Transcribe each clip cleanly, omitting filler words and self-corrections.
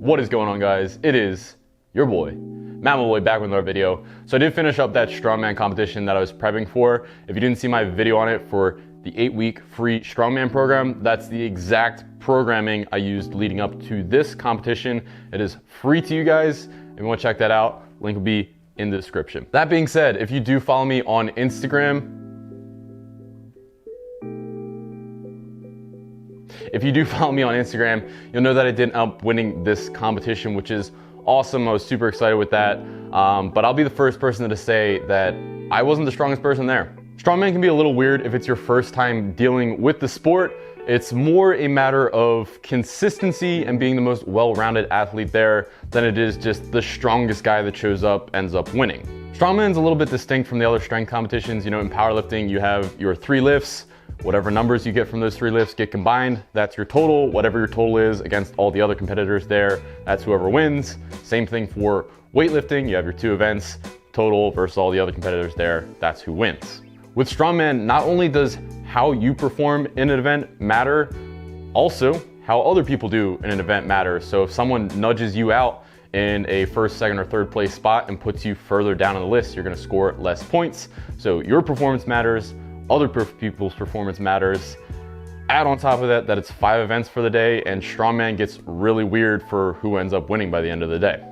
What is going on, guys? It is your boy, Boy, back with another video. So I did finish up that Strongman competition that I was prepping for. If you didn't see my video on it for the 8-week free Strongman program, that's the exact programming I used leading up to this competition. It is free to you guys. If you want to check that out, link will be in the description. That being said, if you do follow me on Instagram, you'll know that I did end up winning this competition, which is awesome. I was super excited with that. But I'll be the first person to say that I wasn't the strongest person there. Strongman can be a little weird if it's your first time dealing with the sport. It's more a matter of consistency and being the most well-rounded athlete there than it is just the strongest guy that shows up ends up winning. Strongman's a little bit distinct from the other strength competitions. You know, in powerlifting, you have your 3 lifts. Whatever numbers you get from those 3 lifts get combined, that's your total. Whatever your total is against all the other competitors there, that's whoever wins. Same thing for weightlifting. You have your 2 events, total versus all the other competitors there, that's who wins. With Strongman, not only does how you perform in an event matter, also how other people do in an event matters. So if someone nudges you out in a first, second, or third place spot and puts you further down on the list, you're gonna score less points. So your performance matters, other people's performance matters. Add on top of that that it's 5 events for the day, and Strongman gets really weird for who ends up winning by the end of the day.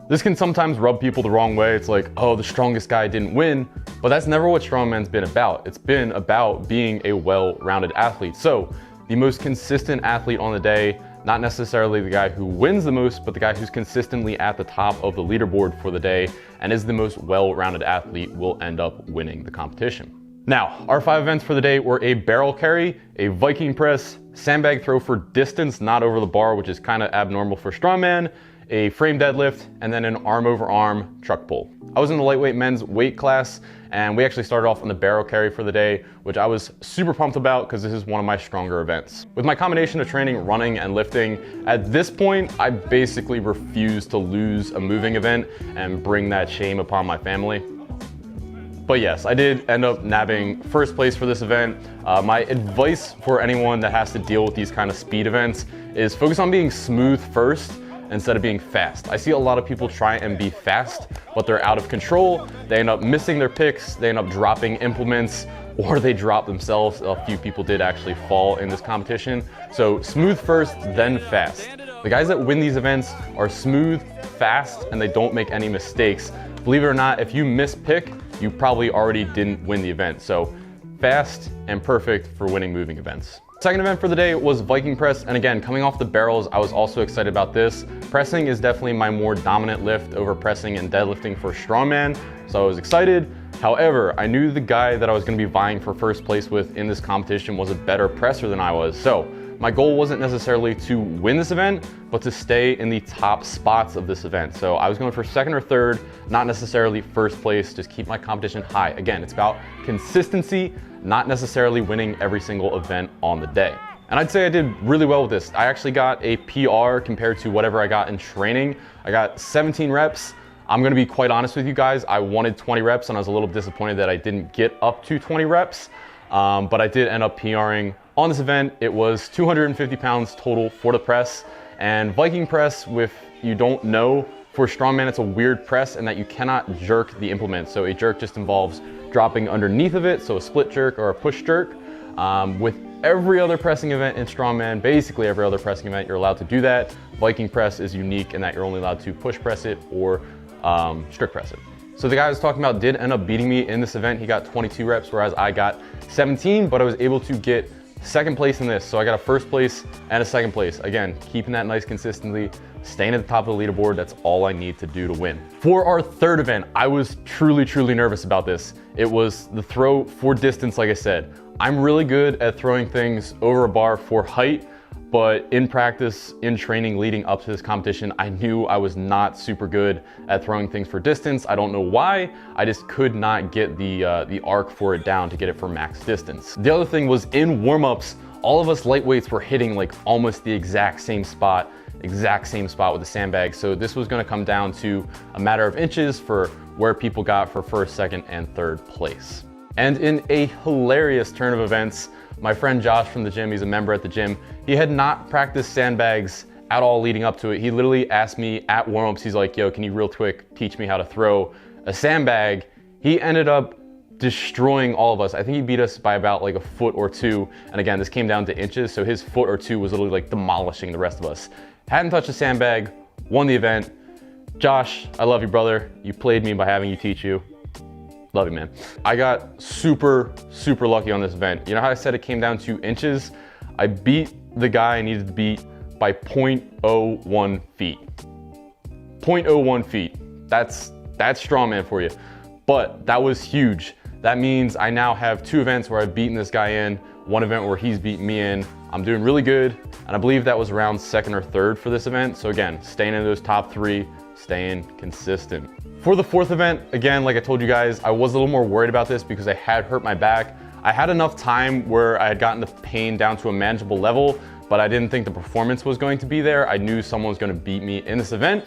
This can sometimes rub people the wrong way. It's like, oh, the strongest guy didn't win, but that's never what Strongman's been about. It's been about being a well-rounded athlete. So the most consistent athlete on the day, not necessarily the guy who wins the most, but the guy who's consistently at the top of the leaderboard for the day and is the most well-rounded athlete will end up winning the competition. Now, our 5 events for the day were a barrel carry, a Viking press, sandbag throw for distance, not over the bar, which is kind of abnormal for Strongman, a frame deadlift, and then an arm over arm truck pull. I was in the lightweight men's weight class, and we actually started off on the barrel carry for the day, which I was super pumped about because this is one of my stronger events. With my combination of training, running, and lifting, at this point, I basically refuse to lose a moving event and bring that shame upon my family. But yes, I did end up nabbing first place for this event. My advice for anyone that has to deal with these kind of speed events is focus on being smooth first instead of being fast. I see a lot of people try and be fast, but they're out of control. They end up missing their picks, they end up dropping implements, or they drop themselves. A few people did actually fall in this competition. So smooth first, then fast. The guys that win these events are smooth, fast, and they don't make any mistakes. Believe it or not, if you miss pick, you probably already didn't win the event. So fast and perfect for winning moving events. Second event for the day was Viking press. And again, coming off the barrels, I was also excited about this. Pressing is definitely my more dominant lift over pressing and deadlifting for Strongman. So I was excited. However, I knew the guy that I was gonna be vying for first place with in this competition was a better presser than I was. So my goal wasn't necessarily to win this event, but to stay in the top spots of this event. So I was going for second or third, not necessarily first place, just keep my competition high. Again, it's about consistency, not necessarily winning every single event on the day. And I'd say I did really well with this. I actually got a PR compared to whatever I got in training. I got 17 reps. I'm gonna be quite honest with you guys. I wanted 20 reps and I was a little disappointed that I didn't get up to 20 reps, but I did end up PRing on this event. It was 250 pounds total for the press. And Viking press, if you don't know, for Strongman, it's a weird press in that you cannot jerk the implement. So a jerk just involves dropping underneath of it, so a split jerk or a push jerk. With every other pressing event in Strongman, basically every other pressing event, you're allowed to do that. Viking press is unique in that you're only allowed to push press it or strict press it. So the guy I was talking about did end up beating me in this event. He got 22 reps, whereas I got 17, but I was able to get second place in this. So I got a first place and a second place. Again, keeping that nice consistently, staying at the top of the leaderboard, that's all I need to do to win. For our third event, I was truly nervous about this. It was the throw for distance, like I said. I'm really good at throwing things over a bar for height, but in practice, in training leading up to this competition, I knew I was not super good at throwing things for distance. I don't know why, I just could not get the arc for it down to get it for max distance. The other thing was in warm-ups, all of us lightweights were hitting like almost the exact same spot with the sandbag. So this was gonna come down to a matter of inches for where people got for first, second, and third place. And in a hilarious turn of events, my friend Josh from the gym, he's a member at the gym, he had not practiced sandbags at all leading up to it. He literally asked me at warm-ups, he's like, yo, can you real quick teach me how to throw a sandbag? He ended up destroying all of us. I think he beat us by about like a foot or two. And again, this came down to inches. So his foot or two was literally like demolishing the rest of us. Hadn't touched a sandbag, won the event. Josh, I love you, brother. You played me by having you teach you. Love you, man. I got super, super lucky on this event. You know how I said it came down to inches? I beat the guy I needed to beat by 0.01 feet. 0.01 feet. That's strongman for you. But that was huge. That means I now have 2 events where I've beaten this guy in, 1 event where he's beaten me in. I'm doing really good, and I believe that was around 2nd or 3rd for this event. So again, staying in those top 3, staying consistent. For the 4th event, again, like I told you guys, I was a little more worried about this because I had hurt my back. I had enough time where I had gotten the pain down to a manageable level, but I didn't think the performance was going to be there. I knew someone was going to beat me in this event,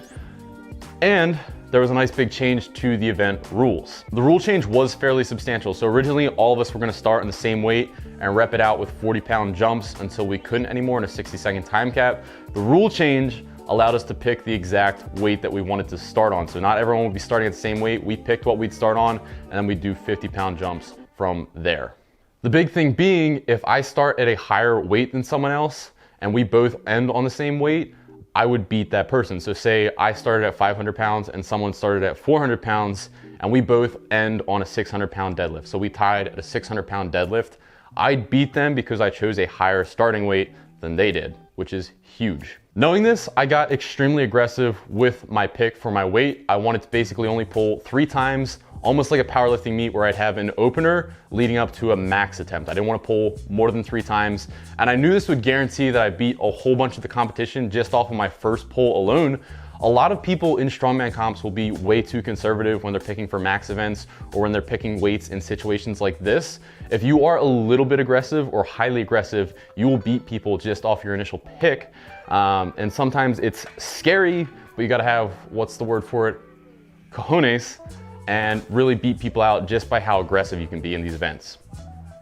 and there was a nice big change to the event rules. The rule change was fairly substantial. So originally all of us were gonna start in the same weight and rep it out with 40-pound jumps until we couldn't anymore in a 60-second time cap. The rule change allowed us to pick the exact weight that we wanted to start on. So not everyone would be starting at the same weight. We picked what we'd start on, and then we'd do 50-pound jumps from there. The big thing being, if I start at a higher weight than someone else and we both end on the same weight, I would beat that person. So say I started at 500 pounds and someone started at 400 pounds and we both end on a 600-pound deadlift. So we tied at a 600-pound deadlift. I'd beat them because I chose a higher starting weight than they did, which is huge. Knowing this, I got extremely aggressive with my pick for my weight. I wanted to basically only pull 3 times, almost like a powerlifting meet where I'd have an opener leading up to a max attempt. I didn't want to pull more than 3 times. And I knew this would guarantee that I beat a whole bunch of the competition just off of my first pull alone. A lot of people in strongman comps will be way too conservative when they're picking for max events or when they're picking weights in situations like this. If you are a little bit aggressive or highly aggressive, you will beat people just off your initial pick. And sometimes it's scary, but you gotta have, what's the word for it? Cojones, and really beat people out just by how aggressive you can be in these events.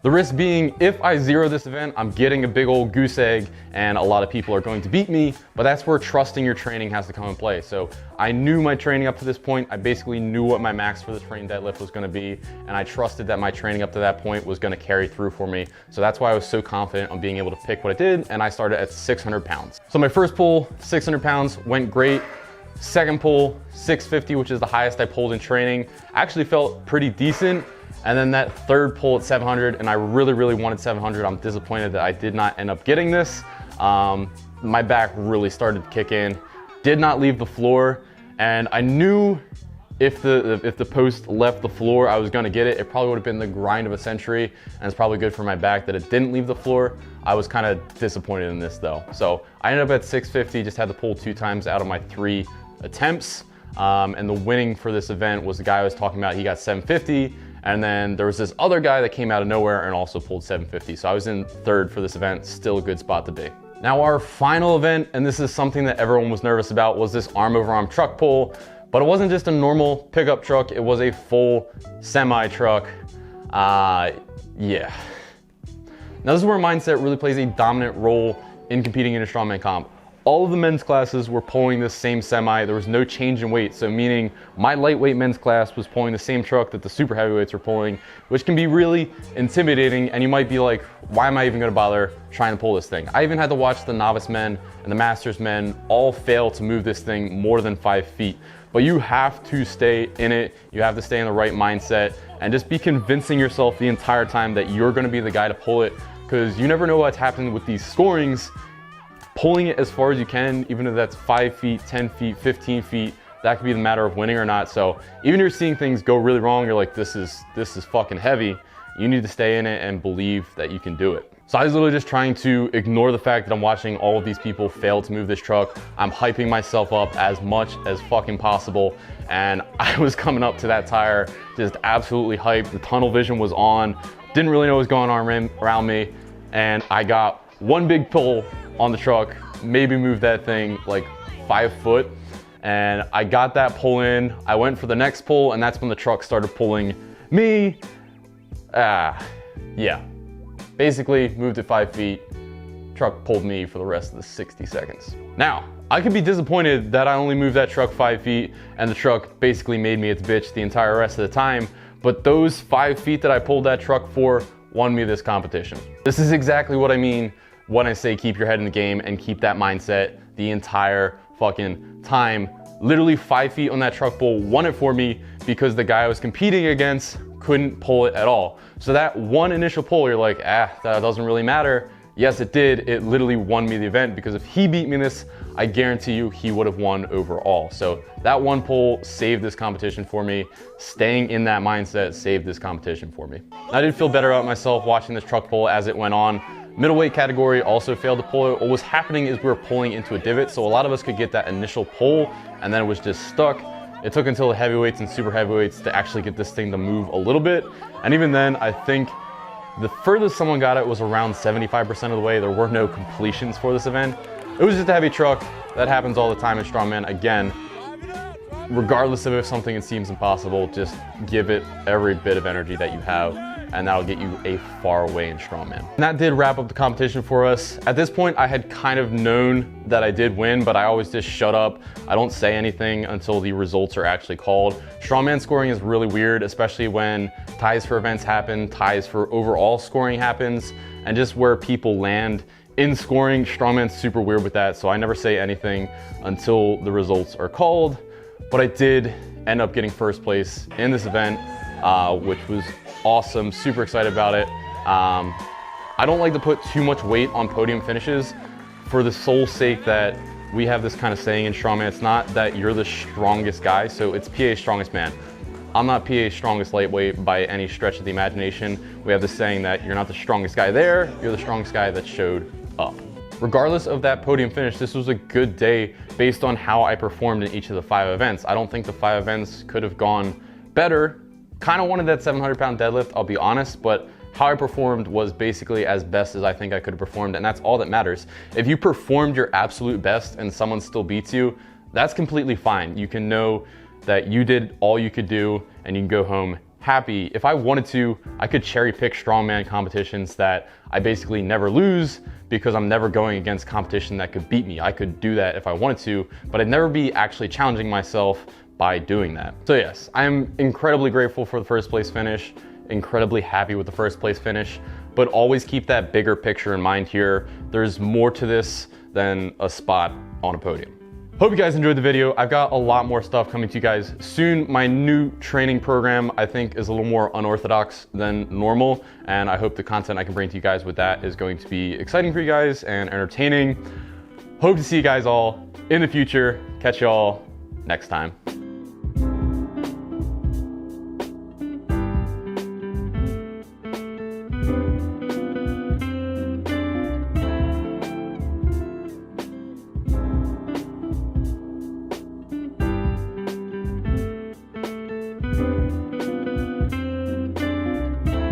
The risk being, if I zero this event, I'm getting a big old goose egg and a lot of people are going to beat me, but that's where trusting your training has to come in play. So I knew my training up to this point. I basically knew what my max for the train deadlift was gonna be, and I trusted that my training up to that point was gonna carry through for me. So that's why I was so confident on being able to pick what I did, and I started at 600 pounds. So my first pull, 600 pounds, went great. Second pull, 650, which is the highest I pulled in training. Actually felt pretty decent. And then that third pull at 700, and I really, really wanted 700. I'm disappointed that I did not end up getting this. My back really started to kick in, did not leave the floor. And I knew if the post left the floor, I was gonna get it. It probably would have been the grind of a century, and it's probably good for my back that it didn't leave the floor. I was kind of disappointed in this though. So I ended up at 650, just had to pull 2 times out of my 3 attempts. And the winning for this event was the guy I was talking about. He got 750. And then there was this other guy that came out of nowhere and also pulled 750. So I was in 3rd for this event, still a good spot to be. Now our final event, and this is something that everyone was nervous about, was this arm over arm truck pull. But it wasn't just a normal pickup truck, it was a full semi truck. Yeah. Now this is where mindset really plays a dominant role in competing in a strongman comp. All of the men's classes were pulling this same semi. There was no change in weight. So meaning my lightweight men's class was pulling the same truck that the super heavyweights were pulling, which can be really intimidating. And you might be like, why am I even gonna bother trying to pull this thing? I even had to watch the novice men and the masters men all fail to move this thing more than 5 feet. But you have to stay in it. You have to stay in the right mindset and just be convincing yourself the entire time that you're gonna be the guy to pull it, because you never know what's happening with these scorings. Pulling it as far as you can, even if that's 5 feet, 10 feet, 15 feet, that could be the matter of winning or not. So even if you're seeing things go really wrong, you're like, this is fucking heavy. You need to stay in it and believe that you can do it. So I was literally just trying to ignore the fact that I'm watching all of these people fail to move this truck. I'm hyping myself up as much as fucking possible. And I was coming up to that tire, just absolutely hyped. The tunnel vision was on. Didn't really know what was going on around me. And I got one big pull on the truck, maybe moved that thing like 5 foot. And I got that pull in. I went for the next pull, and that's when the truck started pulling me. Yeah. Basically moved it 5 feet, truck pulled me for the rest of the 60 seconds. Now, I could be disappointed that I only moved that truck 5 feet and the truck basically made me its bitch the entire rest of the time, but those 5 feet that I pulled that truck for won me this competition. This is exactly what I mean when I say keep your head in the game and keep that mindset the entire fucking time. Literally 5 feet on that truck pull won it for me because the guy I was competing against couldn't pull it at all. So that one initial pull, you're like, that doesn't really matter. Yes, it did. It literally won me the event because if he beat me in this, I guarantee you he would have won overall. So that one pull saved this competition for me. Staying in that mindset saved this competition for me. I did feel better about myself watching this truck pull as it went on. Middleweight category also failed to pull it. What was happening is we were pulling into a divot, so a lot of us could get that initial pull and then it was just stuck. It took until the heavyweights and super heavyweights to actually get this thing to move a little bit. And even then, I think the furthest someone got it was around 75% of the way. There were no completions for this event. It was just a heavy truck. That happens all the time in Strongman. Again, regardless of if something seems impossible, just give it every bit of energy that you have, and that'll get you a far way in Strongman. And that did wrap up the competition for us. At this point, I had kind of known that I did win, but I always just shut up. I don't say anything until the results are actually called. Strongman scoring is really weird, especially when ties for events happen, ties for overall scoring happens, and just where people land in scoring. Strongman's super weird with that, so I never say anything until the results are called. But I did end up getting first place in this event, which was awesome, super excited about it. I don't like to put too much weight on podium finishes for the sole sake that we have this kind of saying in Strongman, it's not that you're the strongest guy, so it's PA's strongest man. I'm not PA's strongest lightweight by any stretch of the imagination. We have this saying that you're not the strongest guy there, you're the strongest guy that showed up. Regardless of that podium finish, this was a good day based on how I performed in each of the 5 events. I don't think the 5 events could have gone better. Kind of wanted that 700-pound deadlift, I'll be honest, but how I performed was basically as best as I think I could have performed, and that's all that matters. If you performed your absolute best and someone still beats you, that's completely fine. You can know that you did all you could do and you can go home happy. If I wanted to, I could cherry pick Strongman competitions that I basically never lose because I'm never going against competition that could beat me. I could do that if I wanted to, but I'd never be actually challenging myself by doing that. So yes, I'm incredibly grateful for the first place finish, incredibly happy with the first place finish, but always keep that bigger picture in mind here. There's more to this than a spot on a podium. Hope you guys enjoyed the video. I've got a lot more stuff coming to you guys soon. My new training program, I think, is a little more unorthodox than normal, and I hope the content I can bring to you guys with that is going to be exciting for you guys and entertaining. Hope to see you guys all in the future. Catch y'all next time.